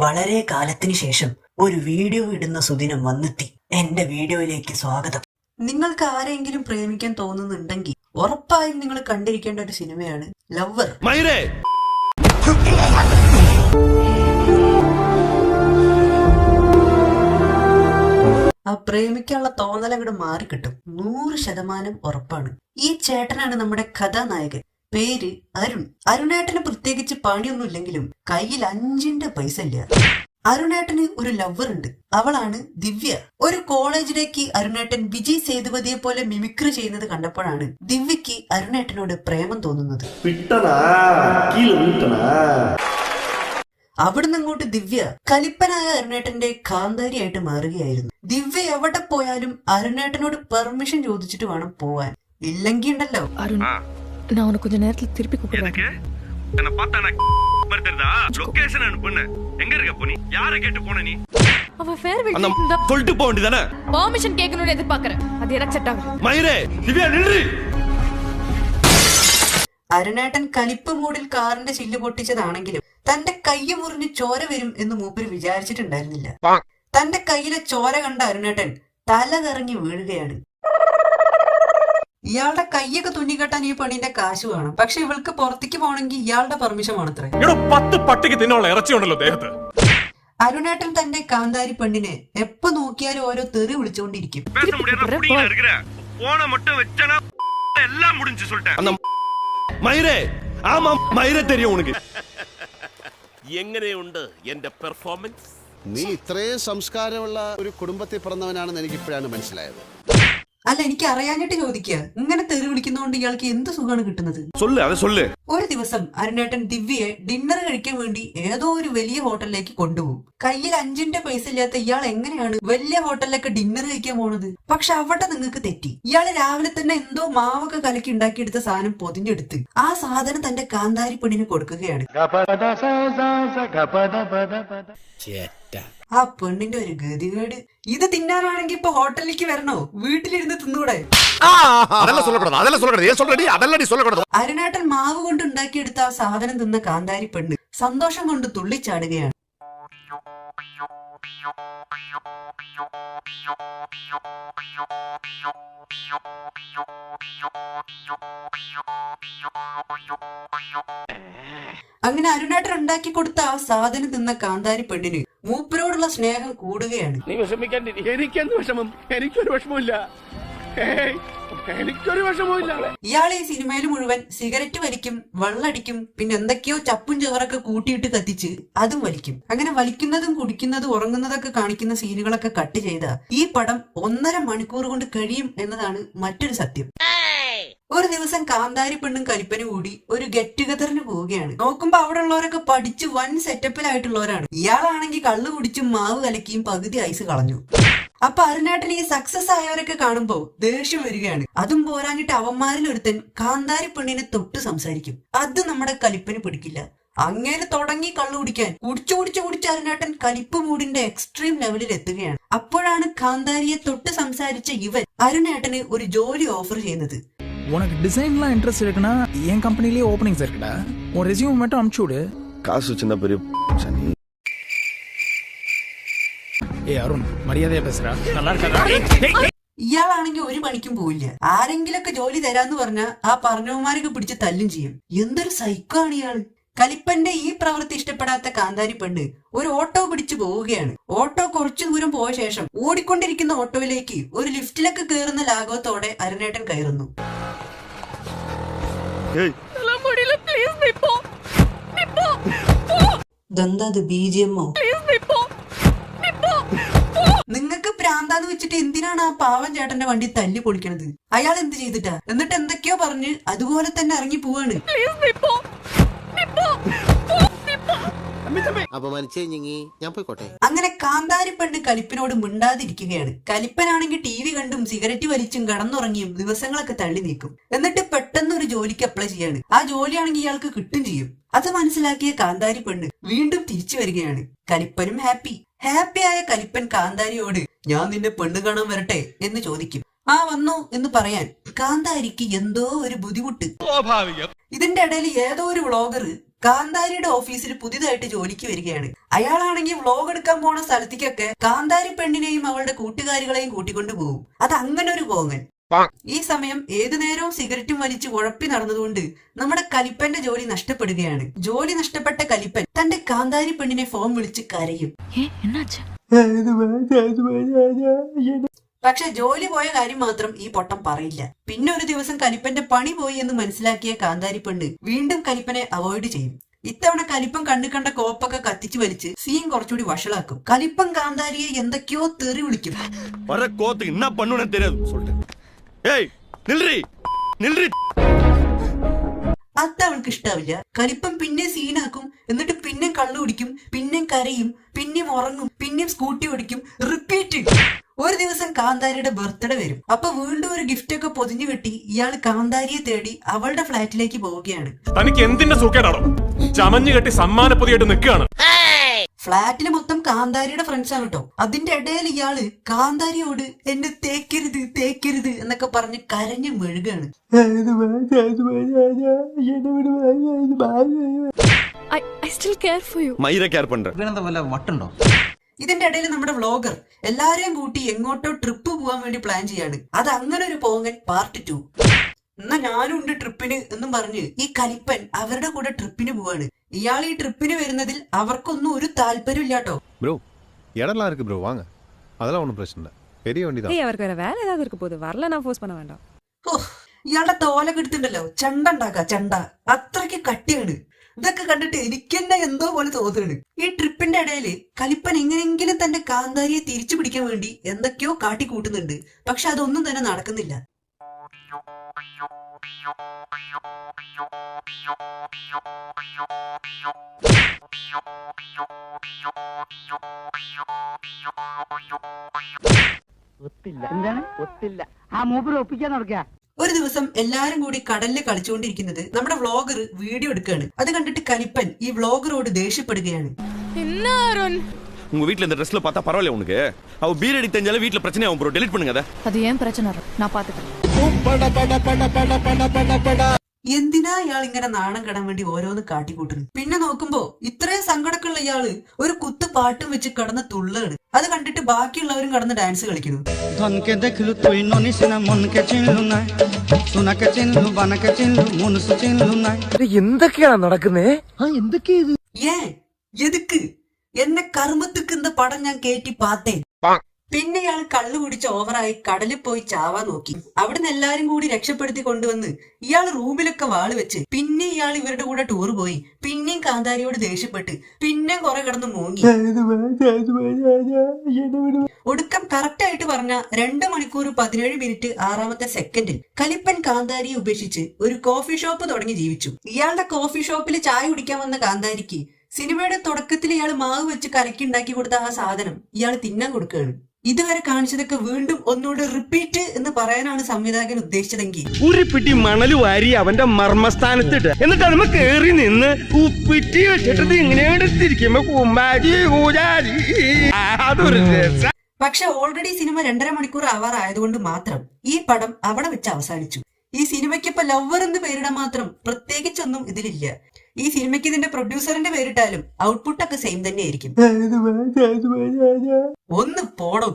വളരെ കാലത്തിന് ശേഷം ഒരു വീഡിയോ ഇടുന്ന സുദിനം വന്നെത്തി. എന്റെ വീഡിയോയിലേക്ക് സ്വാഗതം. നിങ്ങൾക്ക് ആരെങ്കിലും പ്രേമിക്കാൻ തോന്നുന്നുണ്ടെങ്കിൽ ഉറപ്പായും നിങ്ങൾ കണ്ടിരിക്കേണ്ട ഒരു സിനിമയാണ് ലവർ. ആ പ്രേമിക്കാനുള്ള തോന്നൽ അങ്ങോട്ട് മാറിക്കിട്ടും, 100% ഉറപ്പാണ്. ഈ ചേട്ടനാണ് നമ്മുടെ കഥാനായകൻ. പേര് അരുൺ. അരുണേട്ടന് പ്രത്യേകിച്ച് പണിയൊന്നും ഇല്ലെങ്കിലും കയ്യിൽ 5 പൈസ ഇല്ല. അരുണേട്ടന് ഒരു ലവർ ഉണ്ട്, അവളാണ് ദിവ്യ. ഒരു കോളേജിലേക്ക് അരുണേട്ടൻ വിജയ് സേതുപതിയെ പോലെ മിമിക്രി ചെയ്യുന്നത് കണ്ടപ്പോഴാണ് ദിവ്യക്ക് അരുണേട്ടനോട് പ്രേമം തോന്നുന്നത്. അവിടുന്ന് അങ്ങോട്ട് ദിവ്യ കലിപ്പനായ അരുണേട്ടന്റെ കാന്താരിയായിട്ട് മാറുകയായിരുന്നു. ദിവ്യ എവിടെ പോയാലും അരുണേട്ടനോട് പെർമിഷൻ ചോദിച്ചിട്ട് വേണം പോവാൻ, ഇല്ലെങ്കിൽ ഉണ്ടല്ലോ நான் உனக்கு கொஞ்ச நேரத்துல திருப்பி கூப்பிடுறேன். என்ன பார்த்தா நான் மறந்துறதா லொகேஷன் அனுப்புன. எங்க இருக்க போனி? யாரை கேட்டு போன நீ? அவ ஃபேர்வெல் கேக்குதா? சொல்லிட்டு போக வேண்டியதானே. பெர்மிஷன் கேட்கணும்னு எதிர்பார்க்கறேன். அது எனக்கு செட் ஆகுது. മൈരേ ദിവ്യ നില്ല്. അരുണേട്ടൻ കലിപ്പ് മൂടിൽ കാറിന്റെ ചില്ല് പൊട്ടിച്ചതാണെങ്കിലും തന്റെ കയ്യ് മുറിഞ്ഞ് ചോര വരും എന്ന് മൂപ്പര് വിചാരിച്ചിട്ടുണ്ടായിരുന്നില്ല. തന്റെ കയ്യിലെ ചോര കണ്ട അരുണേട്ടൻ തല കറങ്ങി വീഴുകയാണ്. ഇയാളുടെ കയ്യൊക്കെ തുന്നിക്കെട്ടാൻ ഈ പണീന്റെ കാശ് വേണം, പക്ഷെ ഇവൾക്ക് പുറത്തേക്ക് പോകണമെങ്കിൽ ഇയാളുടെ പെർമിഷൻ വേണത്രേ. 10 പട്ടിക്ക് തിന്നുള്ള ഇറച്ചിയുണ്ടല്ലോ ദേഹത്ത്. അരുണേട്ടൻ തന്റെ കാന്താരി പെണ്ണിനെ എപ്പോ നോക്കിയാലും ഓരോ തെറി വിളിച്ചുകൊണ്ടിരിക്കും. എങ്ങനെയുണ്ട് എന്റെ പെർഫോമൻസ്? നീ ഇത്രയും സംസ്കാരമുള്ള ഒരു കുടുംബത്തിൽ പിറന്നവനാണെന്ന് എനിക്ക് ഇപ്പോഴാണ് മനസ്സിലായത്. അല്ല, എനിക്ക് അറിയാഞ്ഞിട്ട് ചോദിക്കുക, ഇങ്ങനെ തെറി വിളിക്കുന്നതുകൊണ്ട് ഇയാൾക്ക് എന്ത് സുഖമാണ് കിട്ടുന്നത്? ഒരു ദിവസം അരുണേട്ടൻ ദിവ്യയെ ഡിന്നർ കഴിക്കാൻ വേണ്ടി ഏതോ ഒരു വലിയ ഹോട്ടലിലേക്ക് കൊണ്ടുപോകും. കയ്യിൽ 5 പൈസ ഇല്ലാത്ത ഇയാൾ എങ്ങനെയാണ് വലിയ ഹോട്ടലിലേക്ക് ഡിന്നർ കഴിക്കാൻ പോണത്? പക്ഷെ അവിടെ നിങ്ങൾക്ക് തെറ്റി. ഇയാള് രാവിലെ തന്നെ എന്തോ മാവൊക്കെ കലക്കി ഉണ്ടാക്കിയെടുത്ത സാധനം പൊതിഞ്ഞെടുത്ത് ആ സാധനം തന്റെ കാന്താരി പെണ്ണിന് കൊടുക്കുകയാണ്. ആ പെണ്ണിന്റെ ഒരു ഗതികേട്. ഇത് തിന്നാനാണെങ്കിൽ ഇപ്പൊ ഹോട്ടലിലേക്ക് വരണോ? വീട്ടിലിരുന്ന് തിന്നൂടെ? അരുണേട്ടൻ മാവ് കൊണ്ട് ഉണ്ടാക്കിയെടുത്ത ആ സാധനം തിന്ന കാന്താരി പെണ്ണ് സന്തോഷം കൊണ്ട് തുള്ളിച്ചാടുകയാണ്. അങ്ങനെ അരുണേട്ടൻ ഉണ്ടാക്കി കൊടുത്ത ആ സാധനം തിന്ന കാന്താരി പെണ്ണിന് മൂപ്പരോടുള്ള സ്നേഹം കൂടുകയാണ്. നീ വിഷമിക്കാൻ, എനിക്കെന്ത് വിഷമം? എനിക്കൊരു വിഷമമില്ല, എനിക്കൊരു വിഷമമില്ല. ഇയാൾ ഈ സിനിമയിൽ മുഴുവൻ സിഗരറ്റ് വലിക്കും, വെള്ളടിക്കും, പിന്നെ എന്തൊക്കെയോ ചപ്പും ചോറൊക്കെ കൂട്ടിയിട്ട് കത്തിച്ച് അതും വലിക്കും. അങ്ങനെ വലിക്കുന്നതും കുടിക്കുന്നതും ഉറങ്ങുന്നതൊക്കെ കാണിക്കുന്ന സീനുകളൊക്കെ കട്ട് ചെയ്ത ഈ പടം 1.5 മണിക്കൂർ കൊണ്ട് കഴിയും എന്നതാണ് മറ്റൊരു സത്യം. ഒരു ദിവസം കാന്താരി പെണ്ണും കലിപ്പനും കൂടി ഒരു ഗെറ്റ് ടുഗദറിന് പോവുകയാണ്. നോക്കുമ്പോ അവിടെ ഉള്ളവരൊക്കെ പഠിച്ച് വൻ സെറ്റപ്പിലായിട്ടുള്ളവരാണ്. ഇയാളാണെങ്കിൽ കള്ളു കുടിച്ചും മാവ് കലക്കിയും പകുതി ഐസ് കളഞ്ഞു. അപ്പൊ അരുണേട്ടൻ ഈ സക്സസ് ആയവരൊക്കെ കാണുമ്പോ ദേഷ്യം വരികയാണ്. അതും പോരാഞ്ഞിട്ട് അവന്മാരിൽ ഒരുത്തൻ കാന്താരി പെണ്ണിനെ തൊട്ട് സംസാരിക്കും. അത് നമ്മുടെ കലിപ്പന് പിടിക്കില്ല. അങ്ങനെ തുടങ്ങി കള്ളു കുടിക്കാൻ കുടിച്ച് അരുണേട്ടൻ കലിപ്പ് മൂടിന്റെ എക്സ്ട്രീം ലെവലിൽ എത്തുകയാണ്. അപ്പോഴാണ് കാന്താരിയെ തൊട്ട് സംസാരിച്ച ഇവൻ അരുണേട്ടന് ഒരു ജോലി ഓഫർ ചെയ്യുന്നത്. உனக்கு டிசைன்லாம் இன்ட்ரெஸ்ட் இருக்குன்னா என் கம்பெனிலேயே ஓப்பனிங்ஸ் இருக்குடா, உன் ரெஸ்யூம் மட்டும் அனுப்பிச்சு விடு. காசு சின்ன பெரிய சனி. அருண் மரியாதையா பேசுறா, நல்லா இருக்கா? ഇയാളാണെങ്കിൽ ഒരു പണിക്കും പോയില്ല. ആരെങ്കിലൊക്കെ ജോലി തരാന്ന് പറഞ്ഞാൽ ആ പറഞ്ഞവന്മാരൊക്കെ പിടിച്ച് തല്ലും ചെയ്യും. എന്തൊരു സൈക്കോ ആണ് ഇയാള്. കലിപ്പന്റെ ഈ പ്രവൃത്തി ഇഷ്ടപ്പെടാത്ത കാന്താരി പെണ്ണ് ഒരു ഓട്ടോ പിടിച്ചു പോവുകയാണ്. ഓട്ടോ കുറച്ചു ദൂരം പോയ ശേഷം ഓടിക്കൊണ്ടിരിക്കുന്ന ഓട്ടോയിലേക്ക് ഒരു ലിഫ്റ്റിലൊക്കെ കയറുന്ന ലാഘവത്തോടെ അരുണേട്ടൻ കയറുന്നു. ഇതെന്താത് BGMോ? നിങ്ങൾക്ക് പ്രാന്താന്ന് വെച്ചിട്ട് എന്തിനാണ് ആ പാവം ചേട്ടന്റെ വണ്ടി തല്ലി പൊളിക്കണത്? അയാൾ എന്ത് ചെയ്തിട്ടാ? എന്നിട്ട് എന്തൊക്കെയോ പറഞ്ഞ് അതുപോലെ തന്നെ ഇറങ്ങി പോവാണ്. അങ്ങനെ കാന്താരി പെണ്ണ് കലിപ്പനോട് മിണ്ടാതിരിക്കുകയാണ്. കലിപ്പനാണെങ്കിൽ TV കണ്ടും സിഗരറ്റ് വലിച്ചും കടന്നുറങ്ങിയും ദിവസങ്ങളൊക്കെ തള്ളി നീക്കും. എന്നിട്ട് പെട്ടെന്ന് ഒരു ജോലിക്ക് അപ്ലൈ ചെയ്യാണ്. ആ ജോലിയാണെങ്കിൽ ഇയാൾക്ക് കിട്ടും ചെയ്യും. അത് മനസ്സിലാക്കിയ കാന്താരി പെണ്ണ് വീണ്ടും തിരിച്ചു വരികയാണ്. കലിപ്പനും ഹാപ്പിയായ കലിപ്പൻ കാന്താരിയോട് ഞാൻ നിന്നെ പെണ്ണ് കാണാൻ വരട്ടെ എന്ന് ചോദിക്കും. ആ വന്നു എന്ന് പറയാൻ കാന്താരിക്ക് എന്തോ ഒരു ബുദ്ധിമുട്ട്. ഇതിന്റെ ഇടയിൽ ഏതോ ഒരു വ്ളോഗർ കാന്താരിയുടെ ഓഫീസിൽ പുതിയതായിട്ട് ജോലിക്ക് വരികയാണ്. അയാളാണെങ്കിൽ വ്ലോഗ് എടുക്കാൻ പോണ സ്ഥലത്തേക്കൊക്കെ കാന്താരി പെണ്ണിനെയും അവളുടെ കൂട്ടുകാരികളെയും കൂട്ടിക്കൊണ്ടു പോകും. അത് അങ്ങനെ ഒരു പോങ്ങൻ. ഈ സമയം ഏതു നേരവും സിഗരറ്റും വലിച്ച് ഉഴപ്പി നടന്നതുകൊണ്ട് നമ്മുടെ കലിപ്പന്റെ ജോലി നഷ്ടപ്പെടുകയാണ്. ജോലി നഷ്ടപ്പെട്ട കലിപ്പൻ തന്റെ കാന്താരി പെണ്ണിനെ ഫോൺ വിളിച്ച് കരയും. പക്ഷെ ജോലി പോയ കാര്യം മാത്രം ഈ പൊട്ടം പറയില്ല. പിന്നെ ഒരു ദിവസം കലിപ്പന്റെ പണി പോയി എന്ന് മനസ്സിലാക്കിയ കാന്താരി പെണ്ണ് വീണ്ടും കലിപ്പനെ അവോയ്ഡ് ചെയ്യും. ഇത്തവണ കലിപ്പൻ കണ്ണു കണ്ട കോപ്പൊക്കെ കത്തിച്ചു വലിച്ച് സീൻ കുറച്ചുകൂടി വഷളാക്കും. കലിപ്പൻ കാന്താരിയെ എന്തൊക്കെയോ തെറി വിളിക്കും. അത് അവൾക്ക് ഇഷ്ടാവില്ല. കലിപ്പൻ പിന്നെ സീനാക്കും. എന്നിട്ട് പിന്നെ കള്ളു കുടിക്കും, പിന്നെ കരയും, പിന്നെയും ഉറങ്ങും, പിന്നെയും സ്കൂട്ടി ഓടിക്കും. റിപ്പീറ്റ്. ഒരു ദിവസം കാന്താരിയുടെ ബർത്ത്ഡേ വരും. അപ്പൊ വീണ്ടും ഒരു ഗിഫ്റ്റ് ഒക്കെ പൊതിഞ്ഞു കെട്ടി ഇയാൾ കാന്താരിയെ തേടി അവളുടെ ഫ്ലാറ്റിലേക്ക് പോവുകയാണ്. തനിക്ക് എന്തിന്റെ സുഖേടാണോ? ചമഞ്ഞു കെട്ടി സമ്മാനപ്പൊതിയായിട്ട് നിൽക്കുകയാണ്. ഫ്ലാറ്റില് മൊത്തം കാന്താരിയുടെ ഫ്രണ്ട്സ് ആണ് കേട്ടോ. അതിന്റെ ഇടയിൽ ഇയാള് കാന്താരിയോട് എന്നെ തേക്കരുത് തേക്കരുത് എന്നൊക്കെ പറഞ്ഞ് കരഞ്ഞു മെഴുകാണ്. I still care for you. ഇതിന്റെ ഇടയിൽ നമ്മുടെ വ്ലോഗർ എല്ലാരെയും കൂട്ടി എങ്ങോട്ടോ ട്രിപ്പ് പോവാൻ വേണ്ടി പ്ലാൻ ചെയ്യാണ്. അത് അങ്ങനെ ഒരു പോങ്ങൻ പാർട്ട് 2. എന്നാ ഞാനും ഉണ്ട് ട്രിപ്പിന് എന്നും പറഞ്ഞ് ഈ കലിപ്പൻ അവരുടെ കൂടെ ട്രിപ്പിന് പോവാണ്. ഇയാൾ ഈ ട്രിപ്പിന് വരുന്നതിൽ അവർക്കൊന്നും ഒരു താല്പര്യം ഇല്ലാട്ടോ. ப்ரோ இடம்லாம் இருக்கு ப்ரோ, வாங்க, அதெல்லாம் ஒன்றும் பிரச்சனை இல்லை, பெரிய வண்டி தான். அவருக்கு வேற வேலை ஏதாவது இருக்க போகுது, வரல நான் ஃபோர்ஸ் பண்ண வேண்டாம். ഓ, ഇയാളുടെ തോലൊക്കെ എടുത്തിട്ടുണ്ടല്ലോ, ചെണ്ട ഉണ്ടാക്ക ചെണ്ട, അത്രയ്ക്ക് കട്ടിയാണ്. ഇതൊക്കെ കണ്ടിട്ട് എനിക്ക് തന്നെ എന്തോ പോലെ തോന്നുകയാണ്. ഈ ട്രിപ്പിന്റെ ഇടയിൽ കലിപ്പൻ എങ്ങനെയെങ്കിലും തന്റെ കാന്താരിയെ തിരിച്ചു പിടിക്കാൻ വേണ്ടി എന്തൊക്കെയോ കാട്ടിക്കൂട്ടുന്നുണ്ട്. പക്ഷെ അതൊന്നും തന്നെ നടക്കുന്നില്ല. ഒരു ദിവസം എല്ലാരും കൂടി കടലിൽ കളിച്ചുകൊണ്ടിരിക്കുന്നത് നമ്മുടെ വ്ളോഗർ വീഡിയോ എടുക്കുകയാണ്. അത് കണ്ടിട്ട് കലിപ്പൻ ഈ വ്ളോഗറോട് ദേഷ്യപ്പെടുകയാണ്. உங்க வீட்ல இந்த ட்ரெஸ்ல பார்த்தா பரவாயில்ல உனக்கு? அவ பீர் அடி தெரிஞ்சாலும் வீட்ல பிரச்சனை ஆகும் ப்ரோ, டெலீட் பண்ணுங்க. அது ஏன் பிரச்சனை? நான் பாத்துக்கிறேன். എന്തിനാ ഇയാൾ ഇങ്ങനെ നാണം കെടാൻ വേണ്ടി ഓരോന്ന് കാട്ടിക്കൂട്ടുന്നു? പിന്നെ നോക്കുമ്പോ ഇത്രയും സങ്കടക്കുള്ള ഇയാള് ഒരു കുത്ത് പാട്ടും വെച്ച് കടന്ന് തുള്ളാണ്. അത് കണ്ടിട്ട് ബാക്കിയുള്ളവരും കടന്ന് ഡാൻസ് കളിക്കുന്നു. എന്തൊക്കെയാണ് നടക്കുന്നേ? എതുക്ക് എന്നെ കർമ്മത്തിക്കുന്ന പടം ഞാൻ കേട്ടി പാത്തേ. പിന്നെ ഇയാൾ കള്ളു കുടിച്ച് ഓവറായി കടലിൽ പോയി ചാവാൻ നോക്കി. അവിടുന്ന് എല്ലാരും കൂടി രക്ഷപ്പെടുത്തി കൊണ്ടുവന്ന് ഇയാൾ റൂമിലൊക്കെ വാള് വെച്ച് പിന്നെ ഇയാൾ ഇവരുടെ കൂടെ ടൂർ പോയി. പിന്നെയും കാന്താരിയോട് ദേഷ്യപ്പെട്ട് പിന്നെയും കുറെ കിടന്ന് മൂങ്ങി. ഒടുക്കം കറക്റ്റ് ആയിട്ട് പറഞ്ഞ 2 മണിക്കൂർ 17 മിനിറ്റ് 6ാമത്തെ സെക്കൻഡിൽ കലിപ്പൻ കാന്താരിയെ ഉപേക്ഷിച്ച് ഒരു കോഫി ഷോപ്പ് തുടങ്ങി ജീവിച്ചു. ഇയാളുടെ കോഫി ഷോപ്പിൽ ചായ കുടിക്കാൻ വന്ന കാന്താരിക്ക് സിനിമയുടെ തുടക്കത്തിൽ ഇയാൾ മാവ് വെച്ച് കലക്കി ഉണ്ടാക്കി കൊടുത്ത ആ സാധനം ഇയാൾ തിന്നാൻ കൊടുക്കുകയാണ്. ഇതുവരെ കാണിച്ചതൊക്കെ വീണ്ടും ഒന്നുകൂടെ റിപ്പീറ്റ് എന്ന് പറയാനാണ് സംവിധായകൻ ഉദ്ദേശിച്ചതെങ്കിൽ ഒരു പിടി മണൽ വാരി അവന്റെ മർമ്മസ്ഥാനത്തിട്ട് എന്നിട്ട് അതിന് കേറി നിന്ന് ഉപ്പിറ്റി വെച്ചിട്ട് ഇങ്ങനെയാണ് തിരിക്കുമ്പോ അതൊരു രസം. പക്ഷെ ഓൾറെഡി സിനിമ 2.5 മണിക്കൂർ ആവാറായതുകൊണ്ട് മാത്രം ഈ പടം അവിടെ വെച്ച് അവസാനിച്ചു. ഈ സിനിമയ്ക്ക് ഇപ്പൊ ലവർ എന്ന് പേരിടാൻ മാത്രം പ്രത്യേകിച്ചൊന്നും ഇതിലില്ല. ഈ സിനിമയ്ക്ക് ഇതിന്റെ പ്രൊഡ്യൂസറിന്റെ പേരിട്ടാലും ഔട്ട്പുട്ട് ഒക്കെ സെയിം തന്നെ ആയിരിക്കും. ഒന്ന് പോടും.